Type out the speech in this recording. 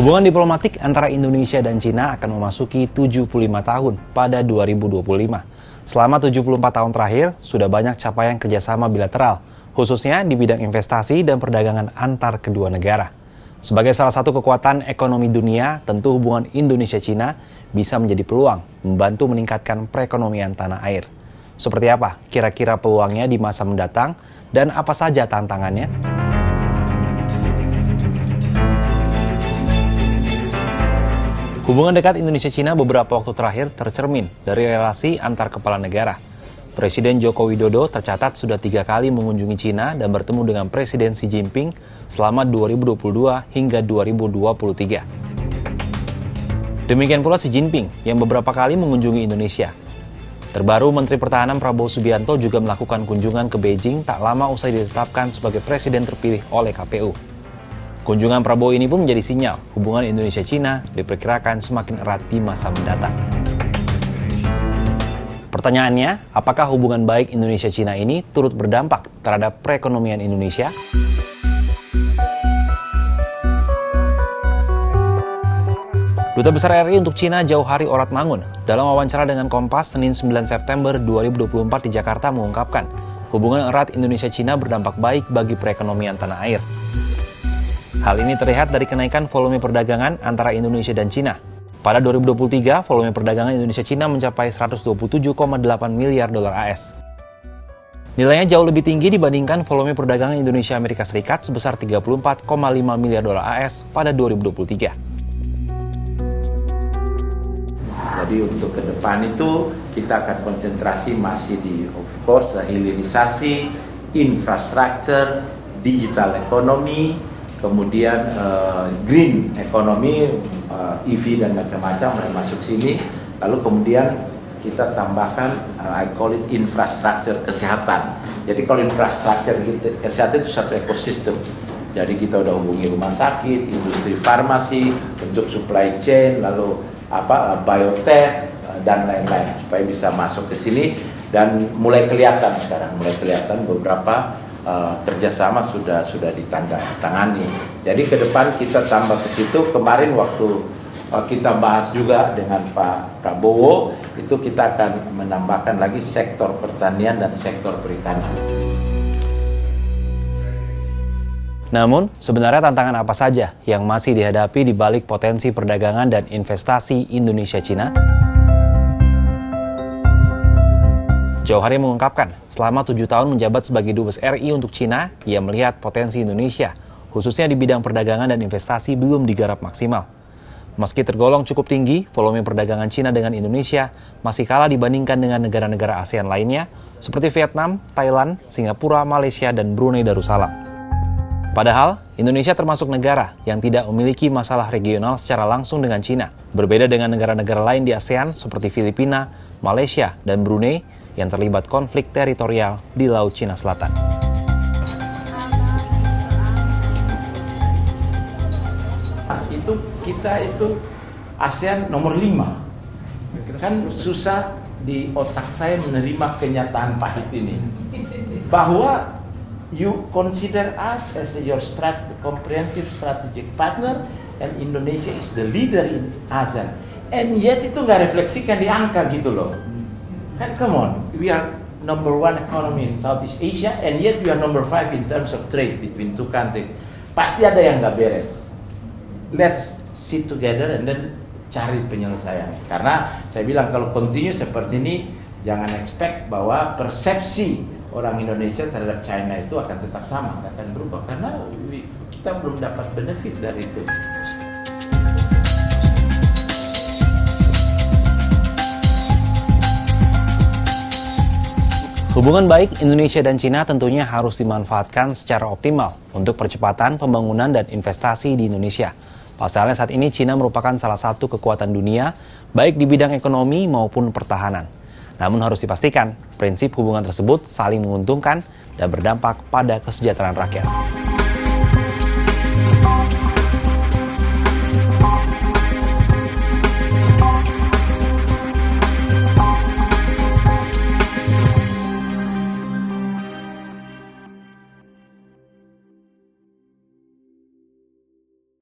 Hubungan diplomatik antara Indonesia dan Cina akan memasuki 75 tahun pada 2025. Selama 74 tahun terakhir, sudah banyak capaian kerjasama bilateral, khususnya di bidang investasi dan perdagangan antar kedua negara. Sebagai salah satu kekuatan ekonomi dunia, tentu hubungan Indonesia-Cina bisa menjadi peluang membantu meningkatkan perekonomian tanah air. Seperti apa kira-kira peluangnya di masa mendatang dan apa saja tantangannya? Hubungan dekat Indonesia-Cina beberapa waktu terakhir tercermin dari relasi antar kepala negara. Presiden Joko Widodo tercatat sudah 3 kali mengunjungi Cina dan bertemu dengan Presiden Xi Jinping selama 2022 hingga 2023. Demikian pula Xi Jinping yang beberapa kali mengunjungi Indonesia. Terbaru Menteri Pertahanan Prabowo Subianto juga melakukan kunjungan ke Beijing tak lama usai ditetapkan sebagai presiden terpilih oleh KPU. Kunjungan Prabowo ini pun menjadi sinyal hubungan Indonesia-Cina diperkirakan semakin erat di masa mendatang. Pertanyaannya, apakah hubungan baik Indonesia-Cina ini turut berdampak terhadap perekonomian Indonesia? Duta Besar RI untuk Cina Jauhari Oratmangun dalam wawancara dengan Kompas Senin 9 September 2024 di Jakarta mengungkapkan hubungan erat Indonesia-Cina berdampak baik bagi perekonomian tanah air. Hal ini terlihat dari kenaikan volume perdagangan antara Indonesia dan Cina. Pada 2023, volume perdagangan Indonesia-Cina mencapai 127,8 miliar dolar AS. Nilainya jauh lebih tinggi dibandingkan volume perdagangan Indonesia-Amerika Serikat sebesar 34,5 miliar dolar AS pada 2023. Jadi untuk ke depan itu kita akan konsentrasi masih di, of course, hilirisasi, infrastruktur, digital ekonomi, kemudian green economy, EV dan macam-macam mulai masuk sini. Lalu kemudian kita tambahkan, I call it infrastruktur kesehatan. Jadi kalau infrastruktur kesehatan itu satu ekosistem. Jadi kita udah hubungi rumah sakit, industri farmasi untuk supply chain, lalu biotech dan lain-lain supaya bisa masuk ke sini dan mulai kelihatan sekarang, beberapa kerjasama sudah ditandatangani. Jadi ke depan kita tambah ke situ. Kemarin waktu kita bahas juga dengan Pak Prabowo, itu kita akan menambahkan lagi sektor pertanian dan sektor perikanan. Namun, sebenarnya tantangan apa saja yang masih dihadapi di balik potensi perdagangan dan investasi Indonesia-Cina? Jauhari mengungkapkan, selama 7 tahun menjabat sebagai Dubes RI untuk Cina, ia melihat potensi Indonesia, khususnya di bidang perdagangan dan investasi belum digarap maksimal. Meski tergolong cukup tinggi, volume perdagangan Cina dengan Indonesia masih kalah dibandingkan dengan negara-negara ASEAN lainnya, seperti Vietnam, Thailand, Singapura, Malaysia, dan Brunei Darussalam. Padahal, Indonesia termasuk negara yang tidak memiliki masalah regional secara langsung dengan Cina, berbeda dengan negara-negara lain di ASEAN seperti Filipina, Malaysia, dan Brunei, yang terlibat konflik teritorial di Laut Cina Selatan. Kita itu ASEAN nomor 5. Kan susah di otak saya menerima kenyataan pahit ini. Bahwa you consider us as your comprehensive strategic partner and Indonesia is the leader in ASEAN. And yet itu nggak refleksikan di angka gitu loh. Kan come on, we are number 1 economy in Southeast Asia and yet we are number 5 in terms of trade between two countries. Pasti ada yang nggak beres. Let's sit together and then cari penyelesaian. Karena saya bilang kalau continue seperti ini, jangan expect bahwa persepsi orang Indonesia terhadap China itu akan tetap sama, nggak akan berubah. Karena kita belum dapat benefit dari itu. Hubungan baik Indonesia dan Cina tentunya harus dimanfaatkan secara optimal untuk percepatan pembangunan dan investasi di Indonesia. Pasalnya saat ini Cina merupakan salah satu kekuatan dunia, baik di bidang ekonomi maupun pertahanan. Namun harus dipastikan, prinsip hubungan tersebut saling menguntungkan dan berdampak pada kesejahteraan rakyat.